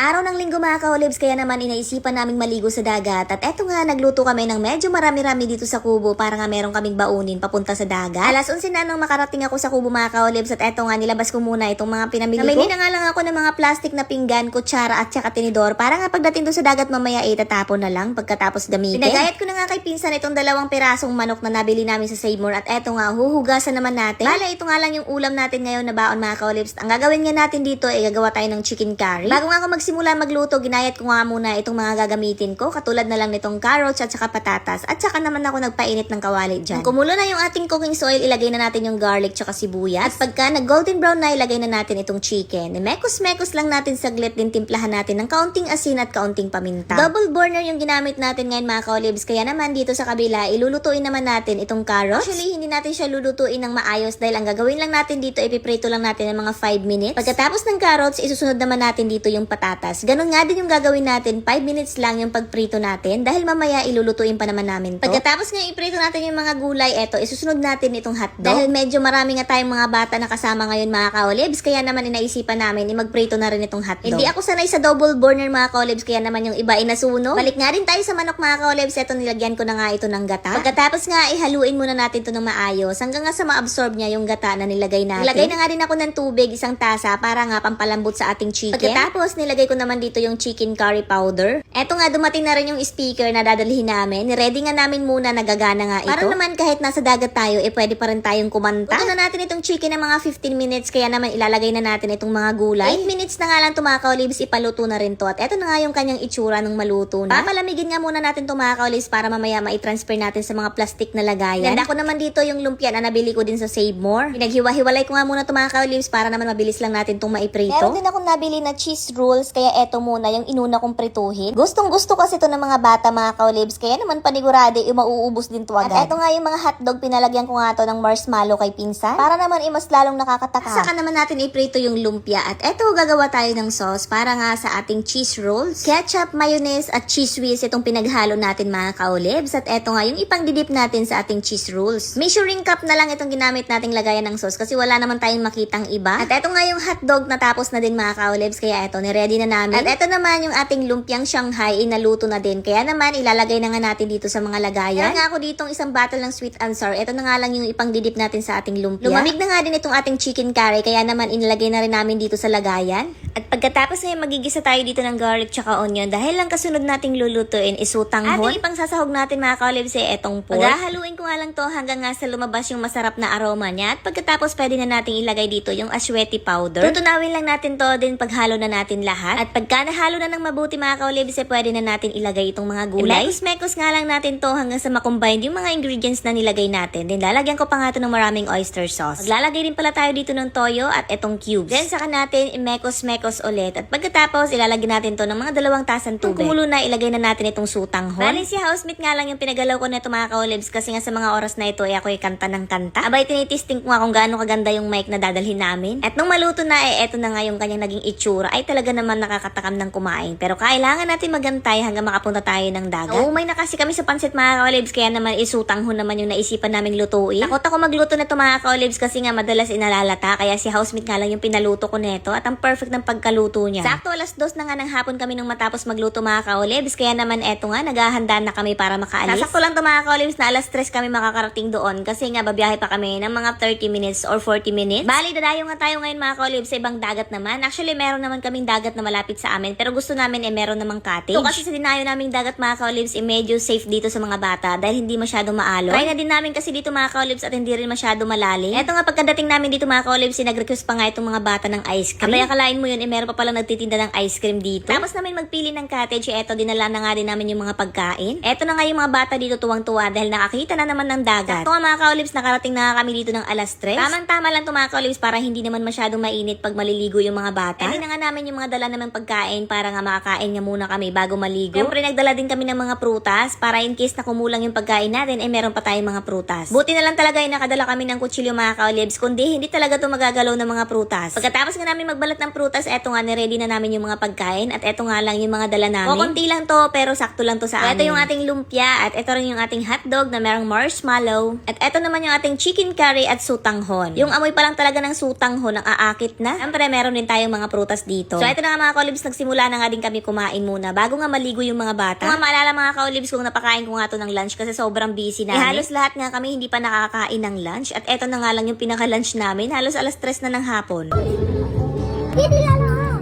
Araw ng linggo mga ka-olives, kaya naman inaisipan naming maligo sa dagat. At eto nga, nagluto kami ng medyo marami-rami dito sa kubo para nga meron kaming baunin papunta sa dagat. Alas 11 na nung makarating ako sa kubo mga ka-olives, at eto nga, nilabas ko muna itong mga pinamili ko. Namili na nga lang ako ng mga plastic na pinggan, kutsara at saka tinidor para nga pagdating doon sa dagat mamaya itatapon na lang pagkatapos gamitin. Pinagayat ko na nga kay pinsan itong 2 pirasong manok na nabili namin sa Save More. At eto nga, huhugasan naman natin. Bale, ito nga lang yung ulam natin ngayon na baon mga ka-olives. Ang gagawin nga natin dito ay gagawa tayo ng chicken curry. Bago nga ako magsimula magluto, ginayat ko nga muna itong mga gagamitin ko, katulad na lang nitong carrots at saka patatas. At saka naman ako nagpainit ng kawali dyan. Kung kumulo na yung ating cooking oil, ilagay na natin yung garlic tsaka sibuyas. At pagka nag-golden brown na, ilagay na natin itong chicken. Mekos-mekos lang natin saglit, din timplahan natin ng kaunting asin at kaunting paminta. Double burner yung ginamit natin ngayon mga ka-olives, kaya naman dito sa kabila, ilulutuin naman natin itong carrots. Actually, hindi natin siya lulutuin ng maayos dahil ang gagawin lang natin dito, ipiprito lang natin ng mga 5 minutes. Pagkatapos ng carrots, isusunod naman natin dito yung patatas. Ganun nga din yung gagawin natin, 5 minutes lang yung pagprito natin dahil mamaya ilulutuin pa naman namin to. Pagkatapos nga iprito natin yung mga gulay, eto, isusunod natin itong hotdog. Dahil medyo marami nga tayong mga bata na kasama ngayon mga ka-olives, kaya naman inaisipan namin magprito na rin itong hotdog. Hindi ako sanay sa double burner mga ka-olives, kaya naman yung iba inasuno. Balik nga rin tayo sa manok mga ka-olives, eto nilagyan ko na nga ito ng gata. Pagkatapos nga ihaluin muna natin to ng maayos hanggang nga sa ma-absorb niya yung gata na nilagay natin. Nilagay na nga din ako ng tubig, 1 tasa para nga pampalambot sa ating chicken. Pagkatapos nilagay ko naman dito yung chicken curry powder. Eto nga, dumating na rin yung speaker na dadalhin namin. Ready nga namin muna, nagagana nga ito. Para naman kahit nasa dagat tayo, pwede pa rin tayong kumanta. Luto na natin itong chicken ng mga 15 minutes, kaya naman ilalagay na natin itong mga gulay. 8 minutes na nga lang mga ka-olives, ipaluto na rin to. At eto na nga yung kanyang itsura nung maluto na. Papalamigin nga muna natin itong mga ka-olives para mamaya ma-transfer natin sa mga plastic na lagayan. Ganda ko naman dito yung lumpia na nabili ko din sa Save More. Pinaghiwa-hiwalay ko nga muna itong mga ka-olives para naman mabilis lang natin itong maiprito. Meron din akong nabili na cheese rolls, kaya eto muna yung inuna kong prituhin. Gustong gusto kasi ito ng mga bata mga ka-olives, kaya naman panigurado mauubos din to agad. At eto nga yung mga hotdog, pinalagyan ko nga to ng marshmallow kay pinsan para naman mas lalong nakakataka. Saka naman natin iprito yung lumpia. At eto, gagawa tayo ng sauce para nga sa ating cheese rolls. Ketchup, mayonnaise at cheese whiz itong pinaghalo natin mga ka-olives. At eto nga yung ipang-didip natin sa ating cheese rolls. Measuring cup na lang itong ginamit nating lagayan ng sauce kasi wala naman tayong makitang iba. At eto nga yung hotdog, natapos na din mga ka-olives, kaya eto, niready na namin. At eto naman yung ating lumpiang Shanghai, inaluto na din. Kaya naman, ilalagay na nga natin dito sa mga lagayan. Kaya nga ako ditong isang bottle ng sweet and sour. Ito na nga lang yung ipang-didip natin sa ating lumpia. Lumamig na nga din itong ating chicken curry, kaya naman inilagay na rin namin dito sa lagayan. At pagkatapos ngayon, magigisa tayo dito ng garlic tsaka onion. Dahil lang kasunod nating lulutuin, isutanghon. At ipang sasahog natin mga ka-olives etong pork. Paghahaluin ko nga lang to hanggang nga sa lumabas yung masarap na aroma niya. At pagkatapos, pwede na nating ilagay dito yung asweti powder. Tutunawin lang natin to din paghalo na natin lahat. At pagka nahalo na ng mabuti mga ka-olives, pwede na natin ilagay itong mga gulay. Mekos nga lang natin to hanggang sa makombine yung mga ingredients na nilagay natin. Then lalagyan ko pa nga ito ng maraming oyster sauce. Maglalagay din pala tayo dito ng toyo at itong cubes. Then saka natin imekos-mekos ulit. At pagkatapos, ilalagay natin to ng mga 2 tasang tubig. Kung kumulo na, ilagay na natin itong sutanghon. Bali si housemate nga lang yung pinagalaw ko nito mga ka-olives kasi nga sa mga oras na ito ay ako kanta ng kanta. Abay, tinitisting ko nga kung gaano kaganda yung mic na dadalhin namin. At nung maluto na eto na nga yung kanyang naging itsura, ay talaga naman nakakatakam ng kumain. Pero kailangan natin magantay hanggang makapunta tayo ng dagat. Umay na kasi kami sa pansit mga ka-olives, kaya naman isutanghon naman yung naisipan naming lutuin. Takot ako magluto na to mga ka-olives kasi nga madalas inalalata, kaya si housemate nga lang yung pinaluto ko neto at ang perfect ng pagkaluto niya. Sakto alas 2 na nga ng hapon kami nung matapos magluto mga ka-olives, kaya naman eto nga, naghahanda na kami para makaalis. Sasakto lang to mga ka-olives na alas 3 kami makakarating doon kasi nga babiyahe pa kami ng mga 30 minutes or 40 minutes. Bali, dadayo nga tayo ngayon mga ka-olives sa ibang dagat naman. Actually, meron naman kaming dagat na malapit sa amin, pero gusto namin meron namang cottage. So kasi sa dinayo naming dagat mga ka-olives, medyo safe dito sa mga bata dahil hindi masyado maalon. Try na din namin kasi dito mga ka-olives at hindi rin masyado malalim. Eto nga, pagkadating namin dito mga ka-olives, nag-request pa nga itong mga bata ng ice cream. Abay, akalain mo yun, meron pa palang nagtitinda ng ice cream dito. Tapos namin magpili ng cottage, eto, dinala na nga din namin yung mga pagkain. Eto na nga yung mga bata dito tuwang-tuwa dahil nakakita na naman ng dagat. Sakto nga mga ka-olives, nakarating na kami dito ng alas 3. Tamang-tama lang to mga ka-olives para hindi naman masyadong mainit pag maliligo yung mga bata. Hindi na nga namin yung mga dala namang pagkain para nga makakain nga muna kami kami bago maligo. Siyempre nagdala din kami ng mga prutas para in case na kumulang yung pagkain natin, meron pa tayong mga prutas. Buti na lang talaga yung nakadala kami ng kutsilyo mga ka-olibs, kundi hindi talaga to magagalaw ng mga prutas. Pagkatapos nga namin magbalat ng prutas, eto nga niready na namin yung mga pagkain at eto nga lang yung mga dala namin. Konti lang to pero sakto lang to sa amin. Ito yung ating lumpia at ito rin yung ating hotdog na merong marshmallow. At ito naman yung ating chicken curry at sutanghon. Yung amoy pa lang talaga ng sutanghon ang aakit na. Siyempre meron din tayong mga prutas dito. So ito na nga mga ka-olibs, nagsimula na nga din kami kumain muna bago nga maligo yung mga bata. Kung nga maalala mga ka-olibs kung napakain ko nga to ng lunch kasi sobrang busy namin. Halos lahat nga kami hindi pa nakakain ng lunch at eto na nga lang yung pinaka-lunch namin. Halos alas 3 na ng hapon. Hindi lang ako.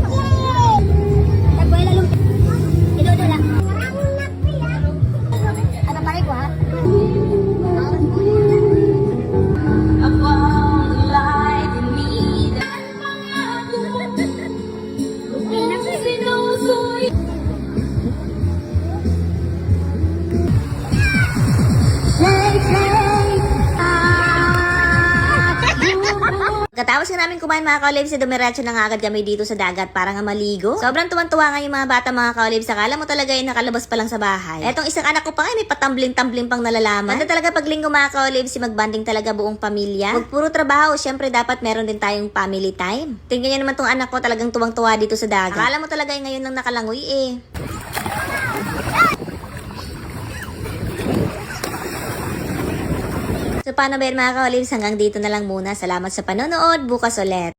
Yay! Nagbuhay lalong ilodo lang. Maraming nakpi ah. Ano pare ko ha? Pagkatapos nga namin kumain mga ka-olibs, dumiretso na nga agad kami dito sa dagat para nga maligo. Sobrang tuwan-tuwa nga yung mga bata mga ka-olibs. Akala mo talaga yung nakalabas pa lang sa bahay. Etong isang anak ko pa nga may patambling-tambling pang nalalaman. Ganda talaga pag linggo mga ka-olibs, magbanding talaga buong pamilya. Huwag puro trabaho, syempre dapat meron din tayong family time. Tingnan nyo naman tong anak ko, talagang tuwang-tuwa dito sa dagat. Akala mo talaga yung ngayon nang nakalangoy eh. So paano ba yun mga ka-olibs? Hanggang dito na lang muna. Salamat sa panonood. Bukas ulit.